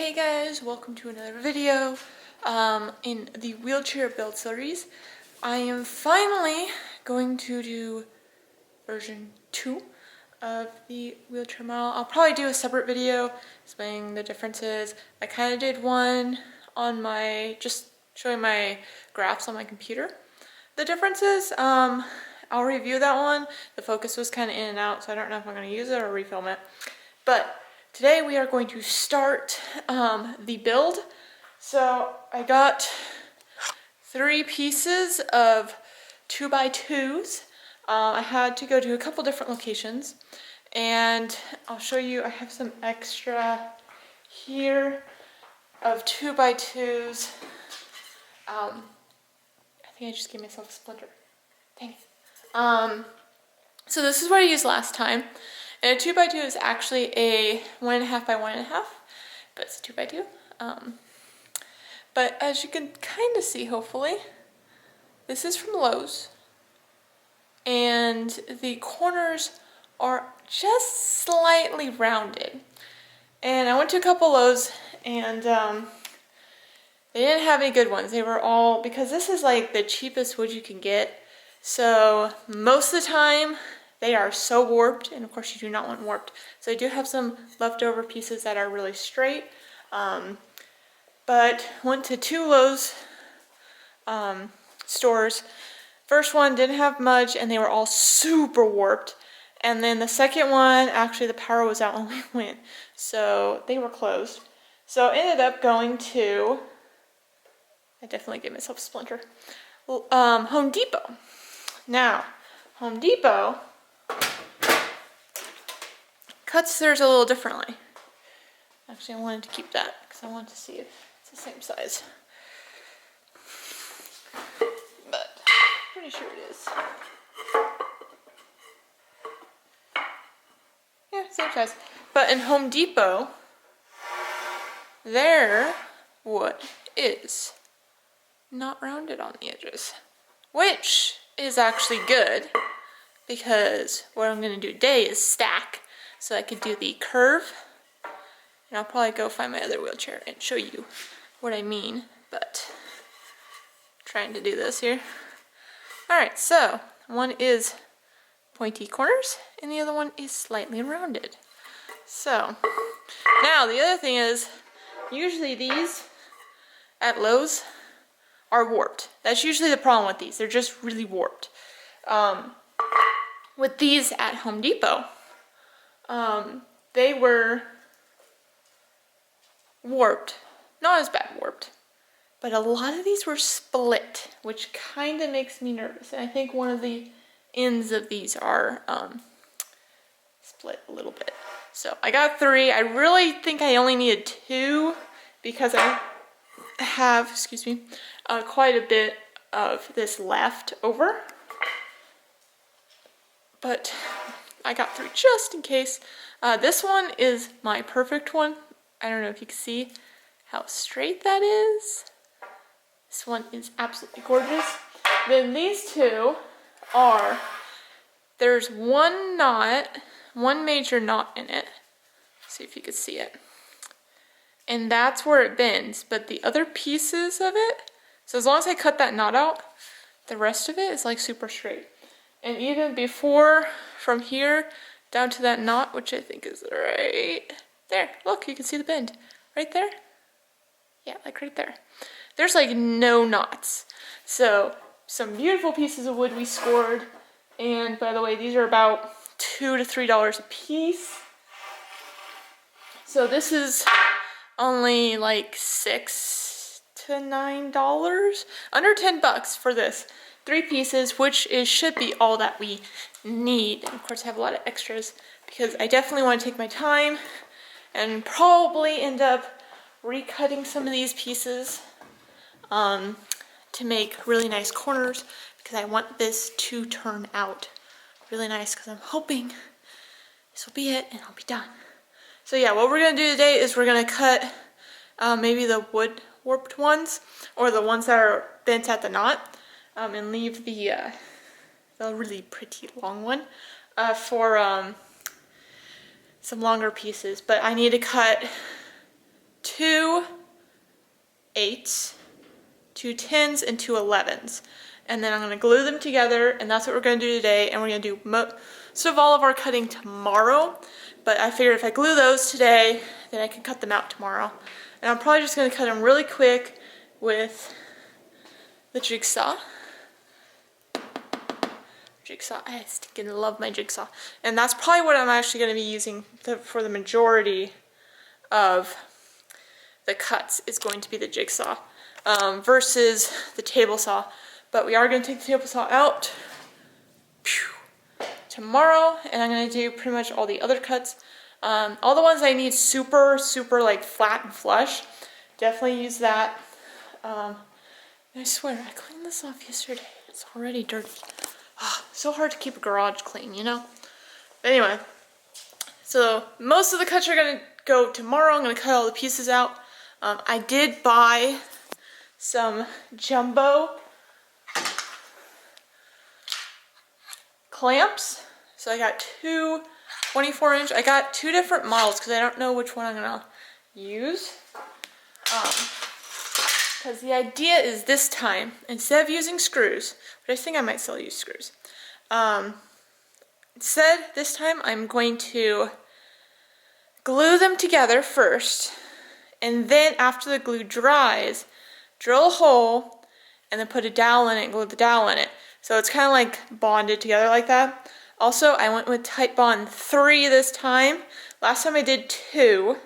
Hey guys, welcome to another video in the wheelchair build series. I am finally going to do version 2 of the wheelchair model. I'll probably do a separate video explaining the differences. I kind of did one on just showing my graphs on my computer. The differences, I'll review that one. The focus was kind of in and out, so I don't know if I'm going to use it or refilm it. But today we are going to start the build. So I got 3 pieces of 2x2s. I had to go to a couple different locations, and I'll show you. I have some extra here of 2x2s. I think I just gave myself a splinter. Dang it. So this is what I used last time. And a 2x2 is actually a 1.5 by 1.5, but it's a 2x2. But as you can kind of see, hopefully, this is from Lowe's. And the corners are just slightly rounded. And I went to a couple Lowe's, and they didn't have any good ones. They were all, because this is like the cheapest wood you can get. So most of the time, they are so warped, and of course you do not want warped. So I do have some leftover pieces that are really straight. But went to 2 Lowe's stores. First one didn't have much, and they were all super warped. And then the second one, actually the power was out when we went, so they were closed. So I ended up going to, I definitely gave myself a splinter, Home Depot. Now, Home Depot cuts theirs a little differently. Actually, I wanted to keep that because I wanted to see if it's the same size. But pretty sure it is. Yeah, same size. But in Home Depot, their wood is not rounded on the edges, which is actually good because what I'm going to do today is stack. So I could do the curve, and I'll probably go find my other wheelchair and show you what I mean, but I'm trying to do this here. Alright, so one is pointy corners, and the other one is slightly rounded. So, now the other thing is, usually these at Lowe's are warped. That's usually the problem with these. They're just really warped. With these at Home Depot, they were warped. Not as bad warped. But a lot of these were split, which kind of makes me nervous. And I think one of the ends of these are split a little bit. So I got 3. I really think I only needed 2 because I have, quite a bit of this left over. But I got 3 just in case. This one is my perfect one. I don't know if you can see how straight that is. This one is absolutely gorgeous. Then these 2 are, there's one major knot in it. Let's see if you can see it. And that's where it bends, but the other pieces of it, so as long as I cut that knot out, the rest of it is like super straight. And even before, from here down to that knot, which I think is right there. Look, you can see the bend right there. Yeah, like right there. There's like no knots. So some beautiful pieces of wood we scored. And by the way, these are about $2 to $3 a piece. So this is only like $6 to $9, under $10 for this. 3 pieces, which should be all that we need. And of course I have a lot of extras because I definitely want to take my time and probably end up recutting some of these pieces to make really nice corners because I want this to turn out really nice because I'm hoping this will be it and I'll be done. So yeah, what we're going to do today is we're going to cut maybe the wood warped ones or the ones that are bent at the knot. And leave the really pretty long one for some longer pieces. But I need to cut 2 8s, 2 10s, and 2 11s. And then I'm going to glue them together, and that's what we're going to do today. And we're going to do most of all of our cutting tomorrow. But I figured if I glue those today, then I can cut them out tomorrow. And I'm probably just going to cut them really quick with the jigsaw. I stinking love my jigsaw. And that's probably what I'm actually going to be using for the majority of the cuts, is going to be the jigsaw versus the table saw. But we are going to take the table saw out tomorrow, and I'm going to do pretty much all the other cuts. All the ones I need super like flat and flush, definitely use that. I swear, I cleaned this off yesterday. It's already dirty. So hard to keep a garage clean, you know? But anyway, so most of the cuts are going to go tomorrow. I'm going to cut all the pieces out. I did buy some jumbo clamps. So I got two 24-inch. I got two different models because I don't know which one I'm going to use. Because the idea is this time, instead of using screws, but I think I might still use screws. Instead, this time I'm going to glue them together first, and then after the glue dries, drill a hole, and then put a dowel in it and glue the dowel in it. So it's kind of like bonded together like that. Also, I went with Titebond 3 this time. Last time I did 2.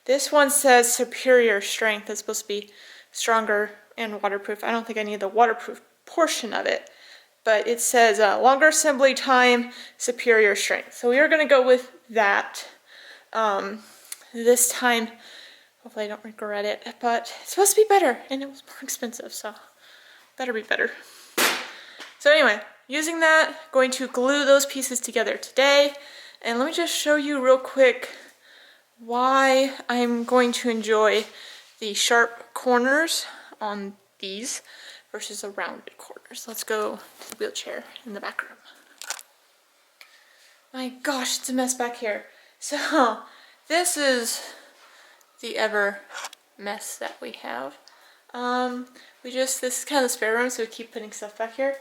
This one says superior strength. It's supposed to be stronger and waterproof. I don't think I need the waterproof portion of it, but it says longer assembly time, superior strength. So we are going to go with that this time. Hopefully I don't regret it, but it's supposed to be better, and it was more expensive, so better be better. So anyway, using that, going to glue those pieces together today, and let me just show you real quick why I'm going to enjoy the sharp corners on these versus the rounded corners. Let's go to the wheelchair in the back room. My gosh, it's a mess back here. So this is the ever mess that we have. This is kind of the spare room, so we keep putting stuff back here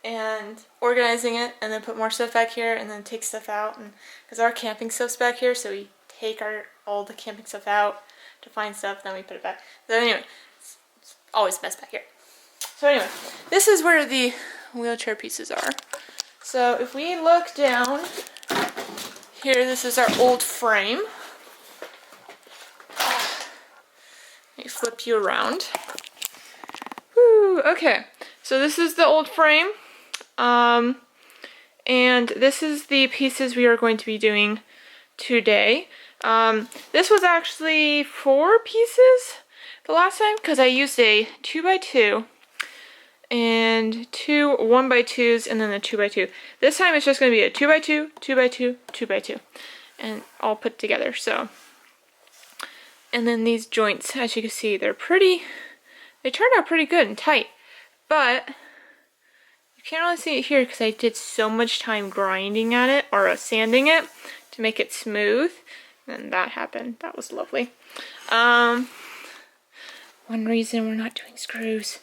and organizing it, and then put more stuff back here, and then take stuff out. And because our camping stuff's back here, so we take all the camping stuff out to find stuff, then we put it back. So anyway, it's always a mess back here. So anyway, this is where the wheelchair pieces are. So if we look down here, this is our old frame. Let me flip you around. Woo, okay, so this is the old frame. And this is the pieces we are going to be doing today. This was actually 4 pieces the last time, because I used a 2x2 and 2 1x2s and then a 2x2. This time it's just going to be a 2x2, 2x2, 2x2, and all put together. So, and then these joints, as you can see, they turned out pretty good and tight, but you can't really see it here because I did so much time grinding at it, or sanding it, to make it smooth. And that happened. That was lovely. One reason we're not doing screws.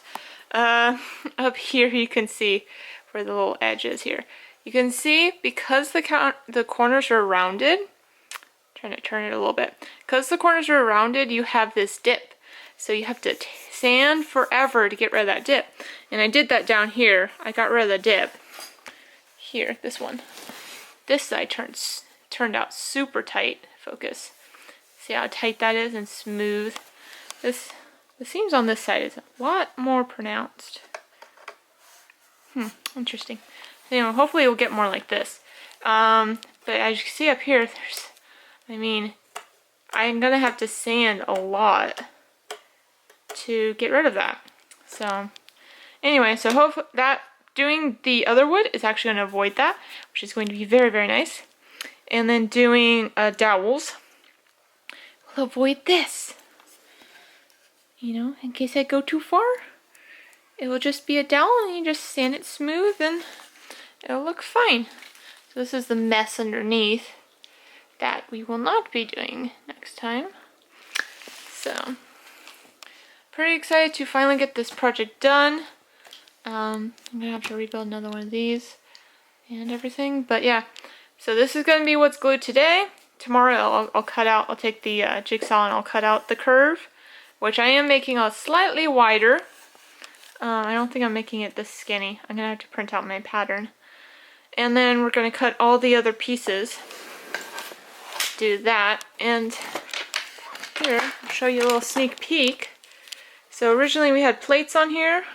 Up here you can see where the little edge is here. You can see, because the corners are rounded, trying to turn it a little bit. Because the corners are rounded, you have this dip. So you have to sand forever to get rid of that dip. And I did that down here. I got rid of the dip. Here, this one. This side turned out super tight. Focus. See how tight that is and smooth? The seams on this side is a lot more pronounced. Interesting. Anyway, hopefully it will get more like this. But as you can see up here, I'm gonna have to sand a lot to get rid of that. So anyway, so hope that doing the other wood is actually going to avoid that, which is going to be very, very nice. And then doing dowels will avoid this. You know, in case I go too far, it will just be a dowel and you just sand it smooth and it'll look fine. So this is the mess underneath that we will not be doing next time. So, pretty excited to finally get this project done. I'm gonna have to rebuild another one of these and everything, but yeah. So this is gonna be what's glued today. Tomorrow I'll take the jigsaw and I'll cut out the curve, which I am making a slightly wider. I don't think I'm making it this skinny. I'm gonna have to print out my pattern. And then we're gonna cut all the other pieces. Do that, and here, I'll show you a little sneak peek. So originally we had plates on here.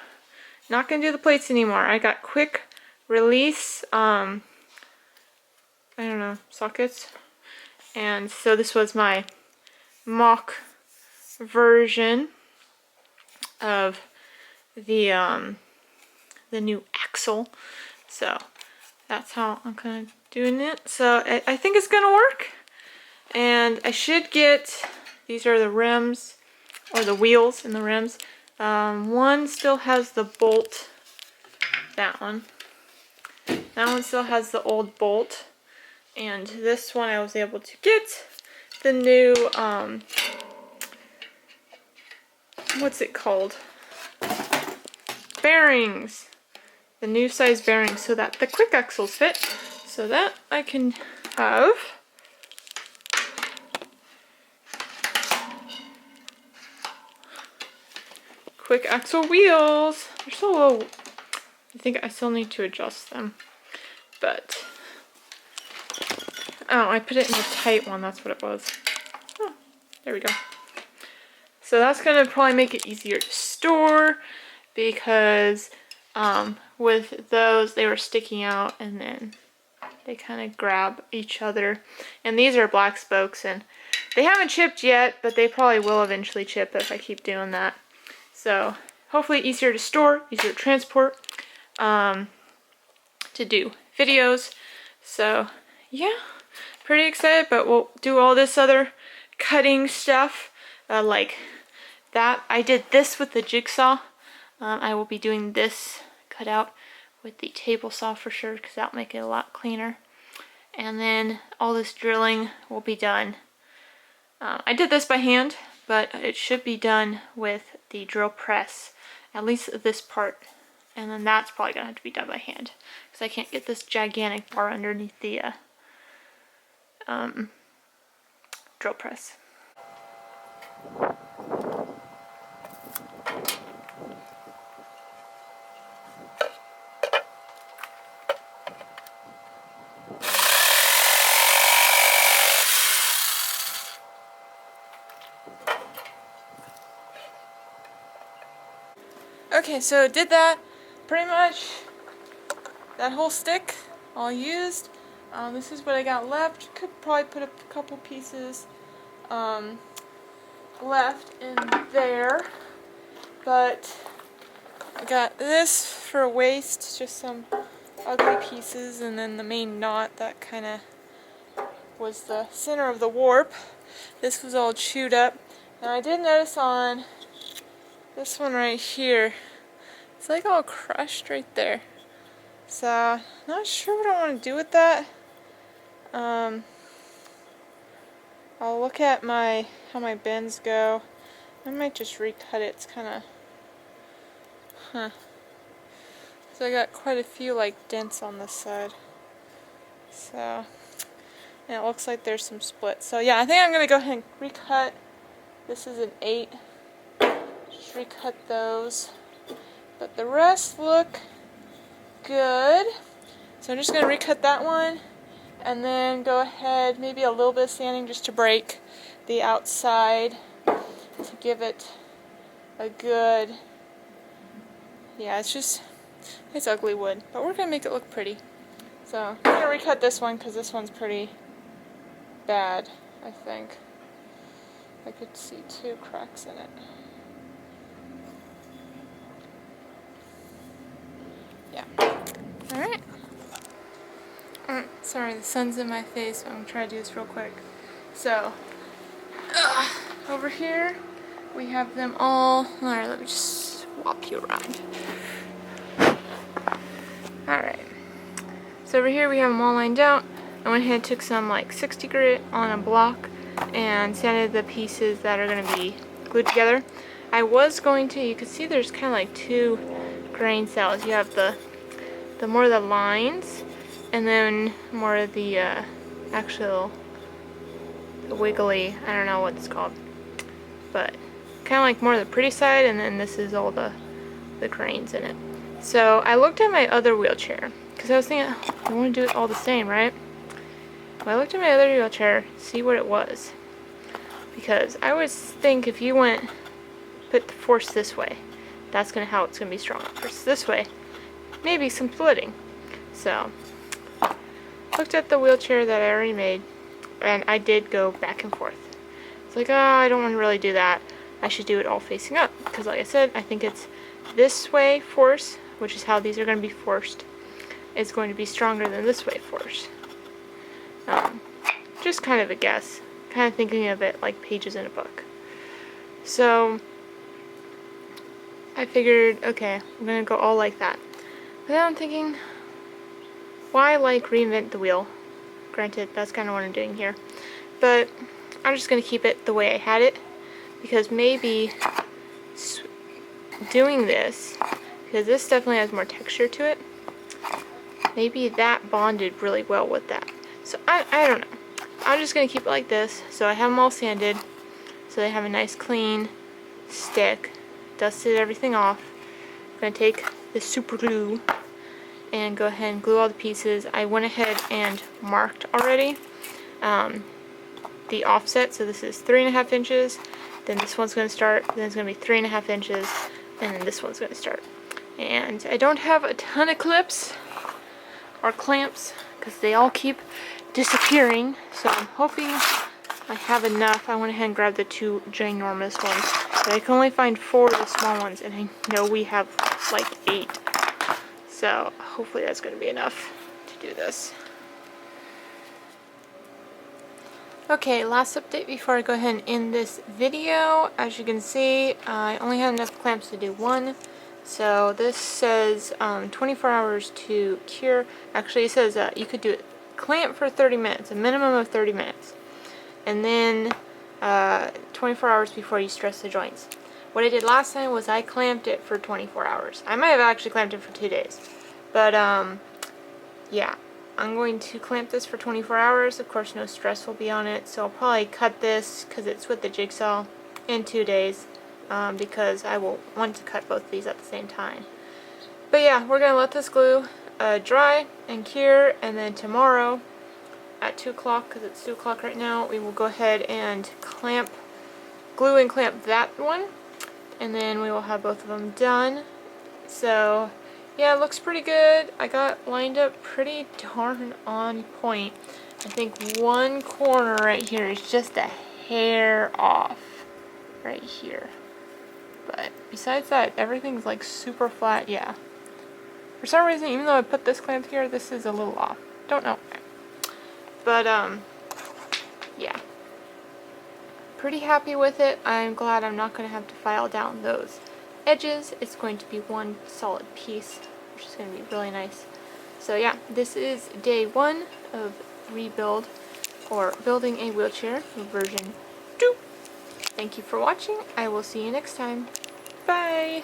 Not gonna do the plates anymore. I got quick release, I don't know, sockets. And so this was my mock version of the new axle. So that's how I'm kind of doing it. So I think it's gonna work. And I should get, these are the rims, or the wheels and the rims. One still has the bolt, that one. That one still has the old bolt. And this one I was able to get the new, what's it called? Bearings. The new size bearings so that the quick axles fit. So that I can have. Quick axle wheels. They're so low. I think I still need to adjust them. But, oh, I put it in the tight one. That's what it was. Oh, there we go. So that's going to probably make it easier to store because with those, they were sticking out and then they kind of grab each other. And these are black spokes and they haven't chipped yet, but they probably will eventually chip if I keep doing that. So hopefully easier to store, easier to transport, to do videos. So yeah, pretty excited, but we'll do all this other cutting stuff like that. I did this with the jigsaw. I will be doing this cutout with the table saw for sure because that'll make it a lot cleaner. And then all this drilling will be done. I did this by hand, but it should be done with the drill press, at least this part. And then that's probably going to have to be done by hand because I can't get this gigantic bar underneath the drill press. Okay, so did that pretty much, that whole stick all used. This is what I got left. Could probably put a couple pieces left in there, but I got this for waste, just some ugly pieces, and then the main knot that kind of was the center of the warp. This was all chewed up, and I did notice on this one right here, it's like all crushed right there. So, not sure what I want to do with that. I'll look at how my bends go. I might just recut it. It's kind of, So I got quite a few like dents on this side. So, and it looks like there's some splits. So yeah, I think I'm going to go ahead and recut. This is an 8. Just recut those. But the rest look good. So I'm just going to recut that one. And then go ahead, maybe a little bit of sanding just to break the outside. To give it a good, yeah, it's ugly wood. But we're going to make it look pretty. So I'm going to recut this one because this one's pretty bad, I think. I could see 2 cracks in it. Yeah. Alright. Sorry, the sun's in my face, so I'm going to try to do this real quick. So, over here, we have them all. Alright, let me just swap you around. Alright. So over here we have them all lined out. I went ahead and took some like 60 grit on a block and sanded the pieces that are going to be glued together. I was going to, you can see there's kind of like two grain cells. You have the more of the lines, and then more of the actual wiggly, I don't know what it's called, but kind of like more of the pretty side, and then this is all the grains in it. So I looked at my other wheelchair, because I was thinking, I want to do it all the same, right? Well, I looked at my other wheelchair, see what it was. Because I always think if you put the force this way, that's how it's going to be strong. Versus this way, maybe some splitting. So, looked at the wheelchair that I already made, and I did go back and forth. It's like, oh, I don't want to really do that. I should do it all facing up. Because like I said, I think it's this way force, which is how these are going to be forced, is going to be stronger than this way force. Just kind of a guess. Kind of thinking of it like pages in a book. So, I figured, okay, I'm going to go all like that. But then I'm thinking, why like reinvent the wheel? Granted, that's kind of what I'm doing here. But I'm just going to keep it the way I had it. Because maybe doing this, because this definitely has more texture to it, maybe that bonded really well with that. So I don't know. I'm just going to keep it like this. So I have them all sanded. So they have a nice clean stick. Dusted everything off. I'm going to take the super glue and go ahead and glue all the pieces. I went ahead and marked already the offset. So this is 3.5 inches. Then this one's going to start. Then it's going to be 3.5 inches. And then this one's going to start. And I don't have a ton of clips or clamps because they all keep disappearing. So I'm hoping I have enough. I went ahead and grabbed the two ginormous ones. But I can only find 4 of the small ones. And I know we have like 8. So hopefully that's going to be enough to do this. Okay, last update before I go ahead and end this video. As you can see, I only had enough clamps to do one. So this says 24 hours to cure. Actually, it says you could do it clamp for 30 minutes, a minimum of 30 minutes. And then 24 hours before you stress the joints. What I did last time was I clamped it for 24 hours. I might have actually clamped it for 2 days. But yeah. I'm going to clamp this for 24 hours. Of course, no stress will be on it. So I'll probably cut this, because it's with the jigsaw, in 2 days. Because I will want to cut both of these at the same time. But yeah, we're going to let this glue dry and cure. And then tomorrow at 2 o'clock, because it's 2 o'clock right now, we will go ahead and glue and clamp that one. And then we will have both of them done. So yeah, it looks pretty good. I got lined up pretty darn on point. I think one corner right here is just a hair off. Right here. But besides that, everything's like super flat. Yeah. For some reason, even though I put this clamp here, this is a little off. Don't know. But, yeah. Pretty happy with it. I'm glad I'm not going to have to file down those edges. It's going to be one solid piece, which is going to be really nice. So yeah, this is day 1 of rebuild, or building a wheelchair version 2. Thank you for watching. I will see you next time. Bye!